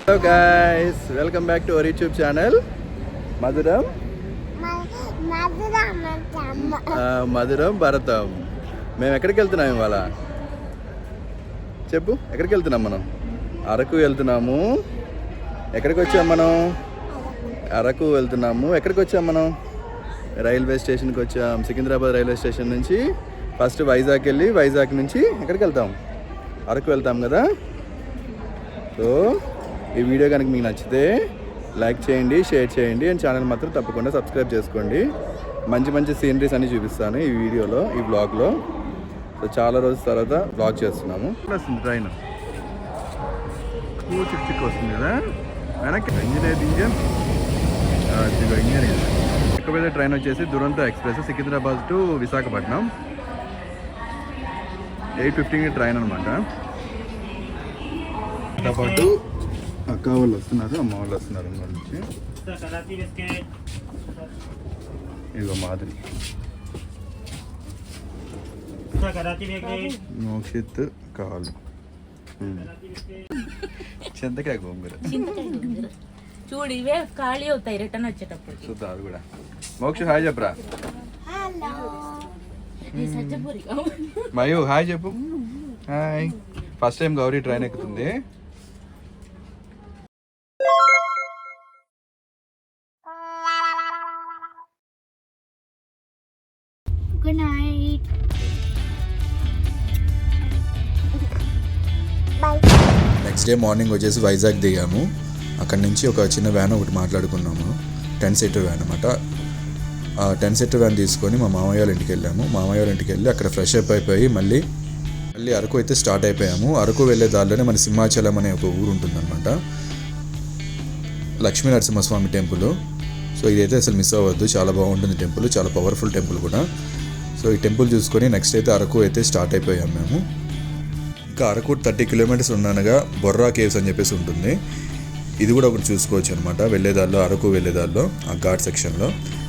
Hello guys, welcome back to our YouTube channel మధురం మధురం భరతం. మేము ఎక్కడికి వెళ్తున్నాం ఇవాళ చెప్పు? ఎక్కడికి వెళ్తున్నాం మనం? అరకు వెళ్తున్నాము. ఎక్కడికి వచ్చాం మనం? అరకు వెళ్తున్నాము. ఎక్కడికి వచ్చాం మనం? రైల్వే స్టేషన్కి వచ్చాం. సికింద్రాబాద్ రైల్వే స్టేషన్ నుంచి ఫస్ట్ వైజాగ్ వెళ్ళి వైజాగ్ నుంచి ఎక్కడికి వెళ్తాం? అరకు వెళ్తాం కదా. సో ఈ వీడియో కనుక మీకు నచ్చితే లైక్ చేయండి, షేర్ చేయండి అండ్ ఛానల్ మాత్రం తప్పకుండా సబ్స్క్రైబ్ చేసుకోండి. మంచి మంచి సీనరీస్ అన్ని చూపిస్తాను ఈ వీడియోలో, ఈ బ్లాగ్లో. సో చాలా రోజుల తర్వాత బ్లాగ్ చేస్తున్నాము. వస్తుంది ట్రైన్, చిక్ చిక్ వస్తుంది కదా వెనక్కి. ఇంజన్ ఎక్కడైతే ట్రైన్ వచ్చేసి Duronto express Secunderabad to Visakhapatnam 8:15 train అనమాట. దాంతోపాటు అక్క వాళ్ళు వస్తున్నారు, అమ్మ వాళ్ళు వస్తున్నారు నుంచి. ఇదిగో మాదిరి, మోక్షిత్ కావాలి, చింతకాయ గోంగూర. చూడు ఇవే ఖాళీ అవుతాయి రిటర్న్ వచ్చేటప్పుడు. చూద్దాం అది కూడా. మోక్ష హాయ్ చెప్పరా. మయూ హాయ్ చెప్పు. Hi. First time Gauri train ఎక్కుతుంది. Good night. Next day morning వచ్చేసి వైజాగ్ దిగాము. అక్కడి నుంచి ఒక చిన్న వ్యాన్ ఒకటి మాట్లాడుకున్నాము, 10 సీటర్ వ్యాన్ అనమాట. ఆ 10 సీటర్ వ్యాన్ తీసుకొని మా మామయ్య వాళ్ళ ఇంటికి వెళ్ళాము. మామయ్య వాళ్ళ ఇంటికి వెళ్ళి అక్కడ ఫ్రెష్ అప్ అయిపోయి మళ్ళీ అరకు అయితే స్టార్ట్ అయిపోయాము. అరకు వెళ్ళే దారిలోనే మన సింహాచలం అనే ఒక ఊరు ఉంటుందన్నమాట, లక్ష్మీ నరసింహస్వామి టెంపుల్. సో ఇదైతే అసలు మిస్ అవ్వద్దు, చాలా బాగుంటుంది టెంపుల్, చాలా పవర్ఫుల్ టెంపుల్ కూడా. సో ఈ టెంపుల్ చూసుకొని నెక్స్ట్ అయితే అరకు అయితే స్టార్ట్ అయిపోయాము మేము. ఇంకా అరకు 30 కిలోమీటర్స్ ఉన్నానుగా బొర్రా కేవ్స్ అని చెప్పేసి ఉంటుంది. ఇది కూడా ఒకటి చూసుకోవచ్చు అనమాట వెళ్ళేదారిలో, అరకు వెళ్ళేదారిలో ఆ ఘాట్ సెక్షన్లో.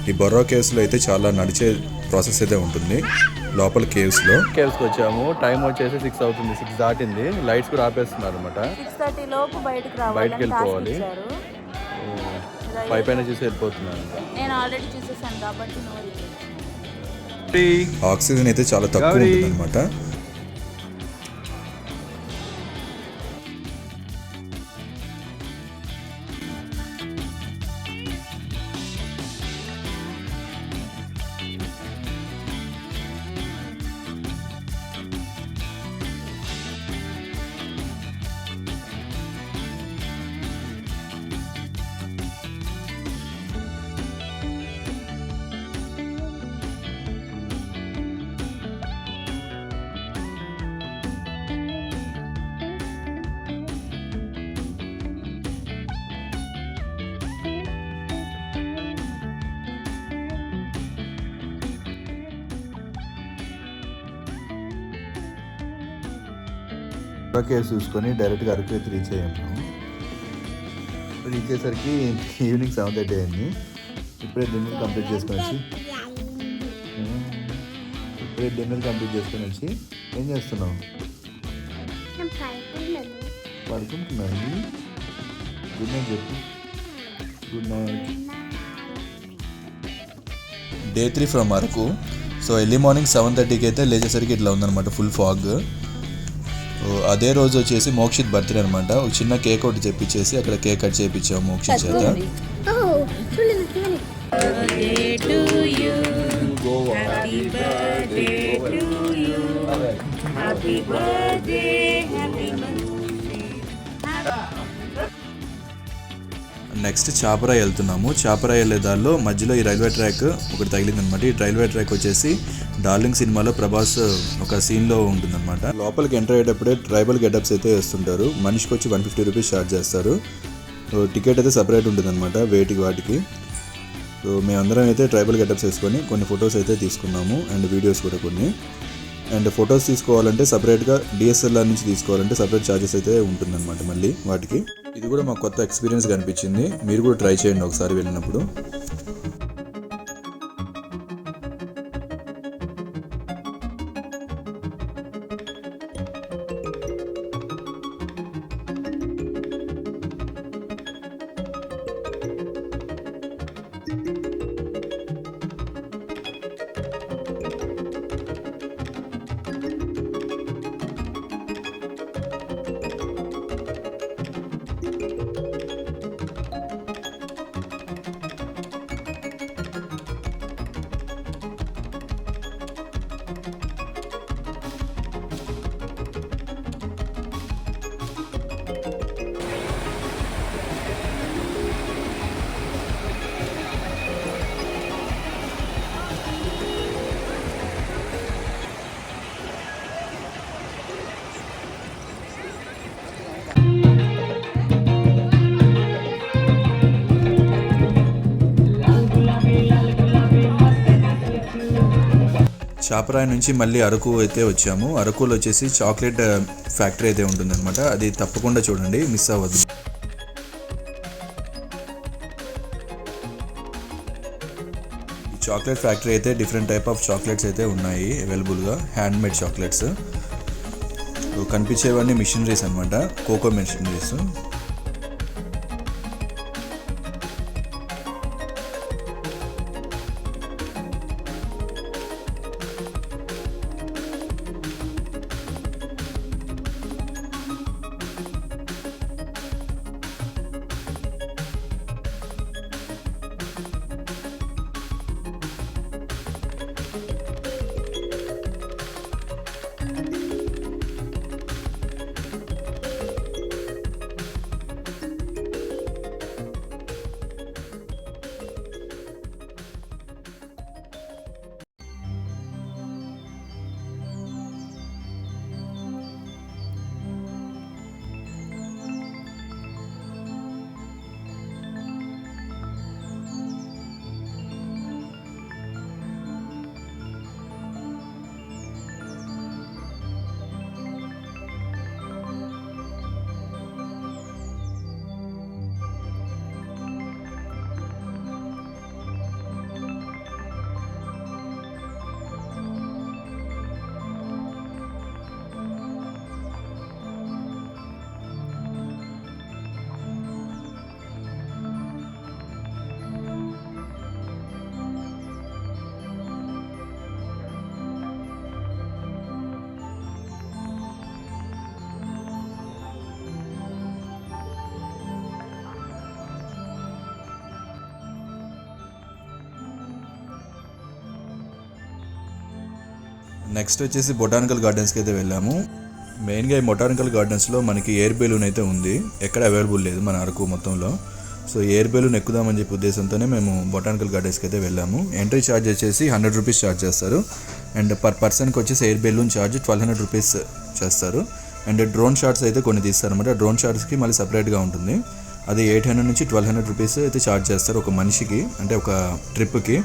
ఈ బొర్రా కేవ్స్లో అయితే చాలా నడిచే ప్రాసెస్ అయితే ఉంటుంది లోపల కేవ్స్కి వచ్చాము. టైం వచ్చేసి 6 అవుతుంది, 6 దాటింది. లైట్స్ కూడా ఆపేస్తున్నారు అనమాట. 6:30 లోపు బయటకు వెళ్ళిపోవాలి. పైన చూసి వెళ్ళిపోతున్నాను. నేను ఆల్రెడీ చూసేసాను కాబట్టి ఆక్సిజన్ అయితే చాలా తక్కువ ఉంటుంది అనమాట. కేసు చూసుకొని డైరెక్ట్గా అరకు అయితే రీచ్ అయ్యాము. రీచ్ అయ్యేసరికి ఈవినింగ్ 7:30 అయింది. ఇప్పుడే డిన్నర్ కంప్లీట్ చేసుకొని వచ్చి ఏం చేస్తున్నావు? పడుకుంటున్నాను. గుడ్ నైట్ చెప్పు. Good night. Day 3 from Araku. So early morning 7:30కి అయితే లేచేసరికి ఇట్లా ఉందన్నమాట, ఫుల్ ఫాగ్. అదే రోజు వచ్చేసి మోక్షిత్ బర్త్డే అనమాట. ఒక చిన్న కేక్ ఒకటి తెప్పించేసి అక్కడ కేక్ కట్ చేయించాము మోక్షిత్ చేత. నెక్స్ట్ చాపరాయి వెళ్తున్నాము. చాపరాయి వెళ్ళే దారిలో మధ్యలో ఈ రైల్వే ట్రాక్ ఒకటి తగిలిందనమాట. ఈ రైల్వే ట్రాక్ వచ్చేసి డార్లింగ్ సినిమాలో ప్రభాస్ ఒక సీన్లో ఉంటుందన్నమాట. లోపలికి ఎంటర్ అయ్యేటప్పుడే ట్రైబల్ గెటప్స్ అయితే వేస్తుంటారు. మనిషికి వచ్చి 150 రూపీస్ ఛార్జ్ చేస్తారు. టికెట్ అయితే సపరేట్ ఉంటుందన్నమాట వేటికి వాటికి. సో మేమందరం అయితే ట్రైబల్ గెటప్స్ వేసుకొని కొన్ని ఫొటోస్ అయితే తీసుకున్నాము అండ్ వీడియోస్ కూడా కొన్ని. అండ్ ఫొటోస్ తీసుకోవాలంటే సపరేట్గా డిఎస్ఎల్ఆర్ నుంచి తీసుకోవాలంటే సపరేట్ ఛార్జెస్ అయితే ఉంటుందన్నమాట మళ్ళీ వాటికి. ఇది కూడా మాకు కొత్త ఎక్స్పీరియన్స్ కనిపించింది. మీరు కూడా ట్రై చేయండి ఒకసారి వెళ్ళినప్పుడు. చాపరాయి నుంచి మళ్ళీ అరకు అయితే వచ్చాము. అరకులో వచ్చేసి చాక్లెట్ ఫ్యాక్టరీ అయితే ఉంటుందన్నమాట. అది తప్పకుండా చూడండి, మిస్ అవ్వద్దు. ఈ చాక్లెట్ ఫ్యాక్టరీ అయితే డిఫరెంట్ టైప్ ఆఫ్ చాక్లెట్స్ అయితే ఉన్నాయి అవైలబుల్గా, హ్యాండ్ మేడ్ చాక్లెట్స్. కనిపించేవన్నీ మిషనరీస్ అనమాట, కోకో మిషనరీస్. నెక్స్ట్ వచ్చేసి బొటానికల్ గార్డెన్స్కి అయితే వెళ్ళాము. మెయిన్గా ఈ బొటానికల్ గార్డెన్స్లో మనకి ఎయిర్ బెలూన్ అయితే ఉంది, ఎక్కడ అవైలబుల్ లేదు మన అరకు మొత్తంలో. సో ఎయిర్ బెలూన్ ఎక్కుదామని చెప్పే ఉద్దేశంతోనే మేము బొటానికల్ గార్డెన్స్కి అయితే వెళ్ళాము. ఎంట్రీ ఛార్జ్ వచ్చేసి 100 రూపీస్ ఛార్జ్ చేస్తారు. అండ్ పర్ పర్సన్కి వచ్చేసి ఎయిర్ బెలూన్ ఛార్జ్ 1200 రూపీస్ చేస్తారు. అండ్ డ్రోన్ షాట్స్ అయితే కొన్ని తీస్తారన్నమాట. డ్రోన్ షాట్స్కి మళ్ళీ సపరేట్గా ఉంటుంది. అది 800 నుంచి 1200 రూపీస్ అయితే ఛార్జ్ చేస్తారు ఒక మనిషికి, అంటే ఒక ట్రిప్కి.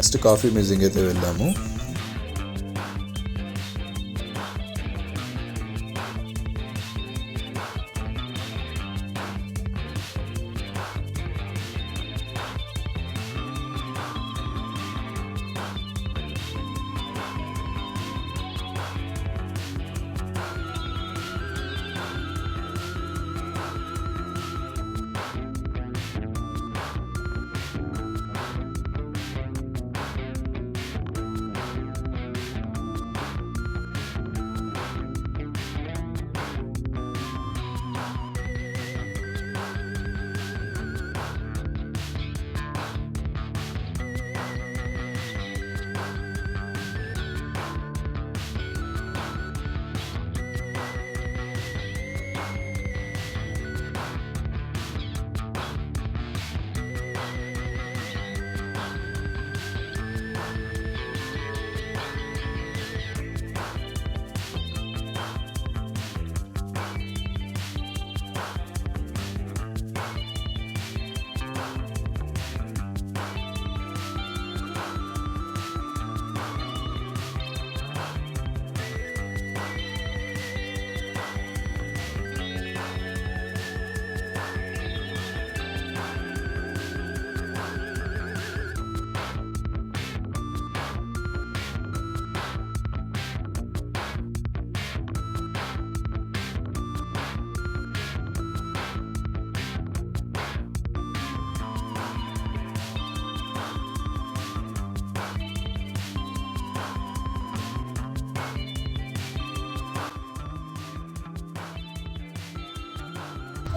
నెక్స్ట్ కాఫీ మ్యూజియం అయితే వెళ్ళాము.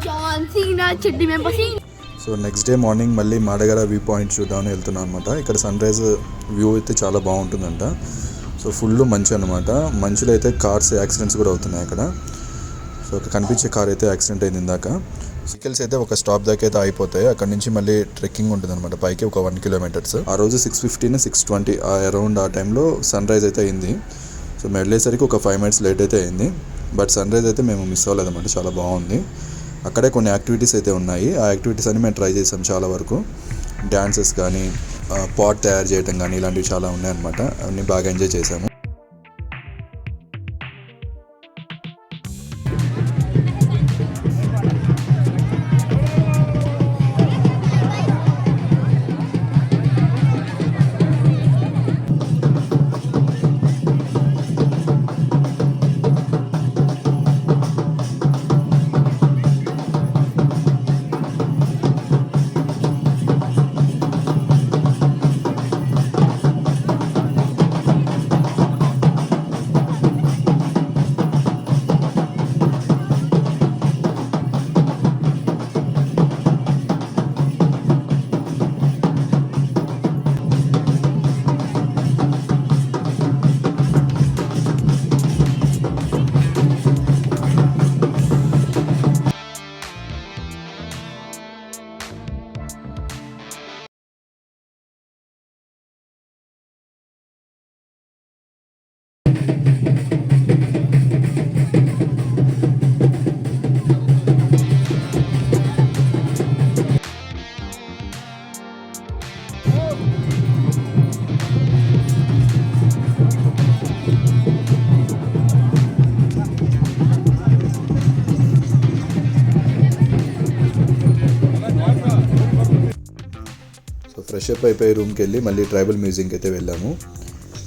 John Cena చెడ్డి members. So next day morning మళ్ళీ మాడగర వ్యూ పాయింట్ చూద్దామని వెళ్తున్నాం అనమాట. ఇక్కడ సన్ రైజ్ వ్యూ అయితే చాలా బాగుంటుందంట. సో ఫుల్ మంచు అనమాట. మంచులో అయితే కార్స్ యాక్సిడెంట్స్ కూడా అవుతున్నాయి అక్కడ. సో అక్కడ కనిపించే కార్ అయితే యాక్సిడెంట్ అయింది ఇందాక. వెహికల్స్ అయితే ఒక స్టాప్ దాకా అయితే అయిపోతాయి. అక్కడ నుంచి మళ్ళీ ట్రెక్కింగ్ ఉంటుంది అనమాట పైకి ఒక 1 కిలోమీటర్స్. ఆ రోజు 6:15 6:20 అరౌండ్ ఆ టైంలో సన్ రైజ్ అయితే అయింది. సో మేము వెళ్ళేసరికి ఒక 5 minutes లేట్ అయితే అయింది. బట్ సన్ రైజ్ అయితే మేము మిస్ అవ్వలేదన్నమాట. చాలా బాగుంది. అక్కడే కొన్ని యాక్టివిటీస్ అయితే ఉన్నాయి. ఆ యాక్టివిటీస్ అన్ని మేము ట్రై చేసాం చాలా వరకు. డ్యాన్సెస్ కానీ పాట్ తయారు చేయడం కానీ ఇలాంటివి చాలా ఉన్నాయన్నమాట. అవన్నీ బాగా ఎంజాయ్ చేసాము. ఫ్రెష్ అప్ అయిపోయి రూమ్కి వెళ్ళి మళ్ళీ ట్రైబల్ మ్యూజియంకి అయితే వెళ్ళాము.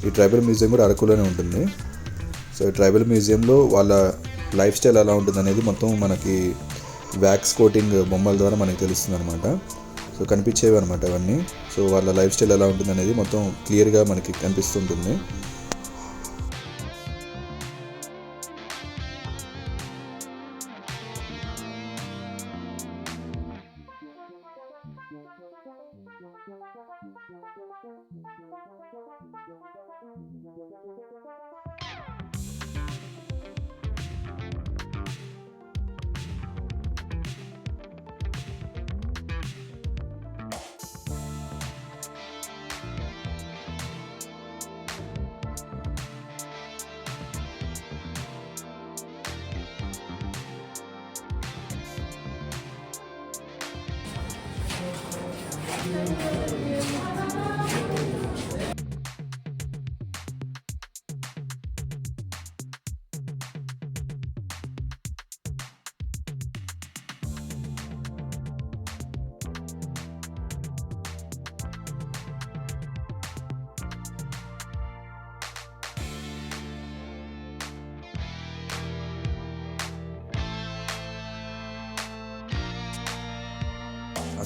ఈ ట్రైబల్ మ్యూజియం కూడా అరకులోనే ఉంటుంది. సో ఈ ట్రైబల్ మ్యూజియంలో వాళ్ళ లైఫ్ స్టైల్ ఎలా ఉంటుంది అనేది మొత్తం మనకి వ్యాక్స్ కోటింగ్ బొమ్మల ద్వారా మనకి తెలుస్తుంది అనమాట. సో కనిపించేవి అనమాట అవన్నీ. సో వాళ్ళ లైఫ్ స్టైల్ ఎలా ఉంటుంది అనేది మొత్తం క్లియర్గా మనకి కనిపిస్తుంటుంది.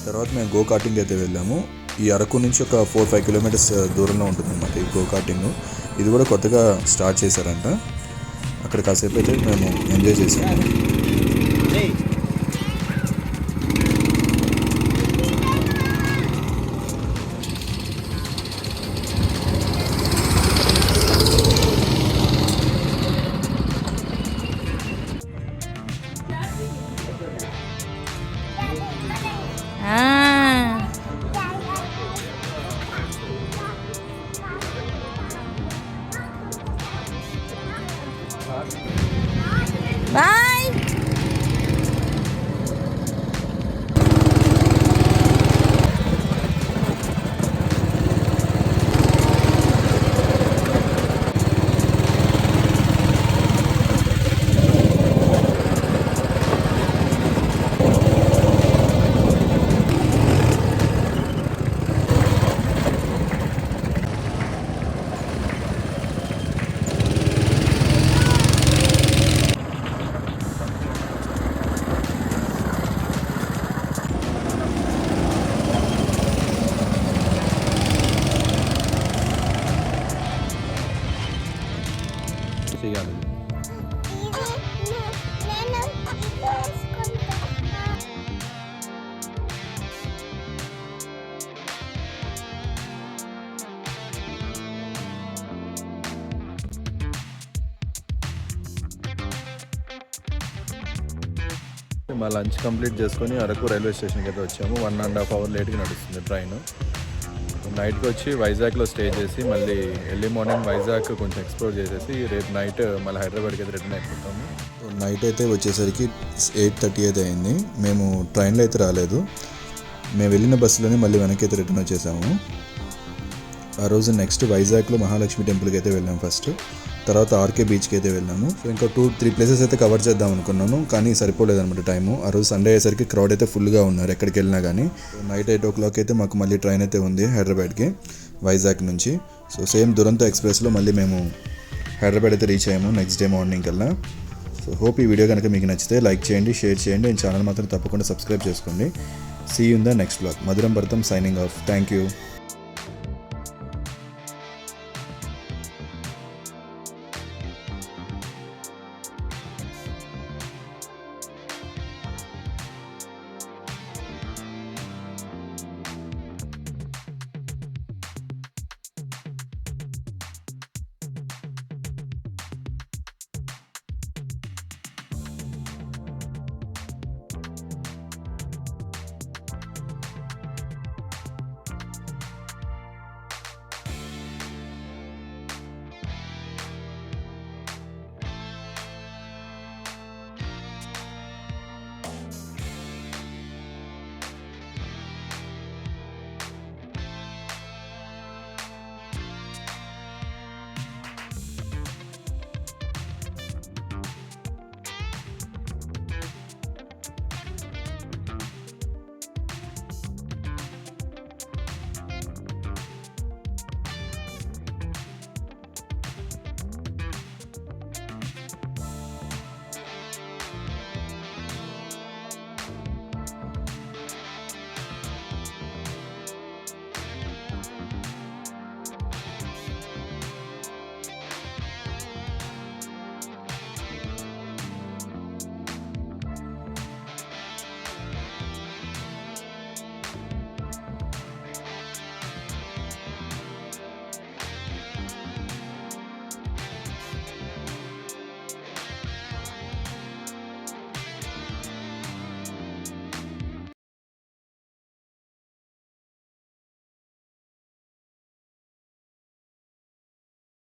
తర్వాత మేము గో కార్టింగ్ అయితే వెళ్ళాము. ఈ అరకు నుంచి ఒక 4-5 కిలోమీటర్స్ దూరంలో ఉంటుంది అన్నమాట ఈ గో కార్టింగ్. ఇది కూడా కొత్తగా స్టార్ట్ చేశారంట. అక్కడ కాసేపు అయితే మేము ఎంజాయ్ చేసాము. బాయ్. చేయాలి. మా లంచ్ కంప్లీట్ చేసుకొని అరకు రైల్వే స్టేషన్కి అయితే వచ్చాము. 1.5 అవర్ లేట్గా నడుస్తుంది ట్రైన్. నైట్కి వచ్చి వైజాగ్లో స్టే చేసి మళ్ళీ ఎర్లీ మార్నింగ్ వైజాగ్ కొంచెం ఎక్స్ప్లోర్ చేసేసి రేపు నైట్ మళ్ళీ హైదరాబాద్కి అయితే రిటర్న్ అయిపోతాము. నైట్ అయితే వచ్చేసరికి 8:30 అయితే అయింది. మేము ట్రైన్లో అయితే రాలేదు. మేము వెళ్ళిన బస్సులోనే మళ్ళీ వెనక్కి అయితే రిటర్న్ వచ్చేసాము. ఆ రోజు నెక్స్ట్ వైజాగ్లో మహాలక్ష్మి టెంపుల్కి అయితే వెళ్ళాము ఫస్ట్. తర్వాత ఆర్కే బీచ్కి అయితే వెళ్ళాము. సో ఇంకా 2-3 ప్లేసెస్ అయితే కవర్ చేద్దాం అనుకున్నాను, కానీ సరిపోలేదన్నమాట టైము. ఆ రోజు సండే అయ్యేసరికి క్రౌడ్ అయితే ఫుల్గా ఉన్నారు ఎక్కడికి వెళ్ళినా కానీ. నైట్ 8 o'clock అయితే మాకు మళ్ళీ ట్రైన్ అయితే ఉంది హైదరాబాద్కి వైజాగ్ నుంచి. సో సేమ్ దురంతో ఎక్స్ప్రెస్లో మళ్ళీ మేము హైదరాబాద్ అయితే రీచ్ అయ్యాము నెక్స్ట్ డే మార్నింగ్ కల్లా. సో హోప్ ఈ వీడియో కనుక మీకు నచ్చితే లైక్ చేయండి, షేర్ చేయండి, అండ్ ఛానల్ మాత్రం తప్పకుండా సబ్స్క్రైబ్ చేసుకోండి. See you in the next vlog. Madhuram Bharatam signing off. Thank you.